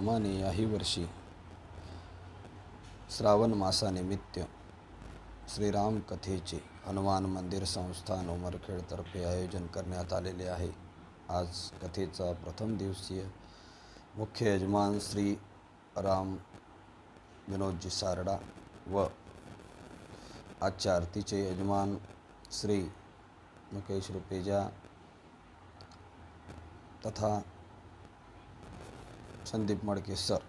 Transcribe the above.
त्याप्रमाणे याही वर्षी श्रावण मासानिमित्त श्रीराम कथेचे हनुमान मंदिर संस्थान उमरखेडतर्फे आयोजन करण्यात आलेले आहे। आज कथेचा प्रथम दिवसीय मुख्य यजमान श्री राम विनोदजी सारडा व आजच्या आरतीचे यजमान श्री मुकेश रुपेजा तथा संदीप मडके सर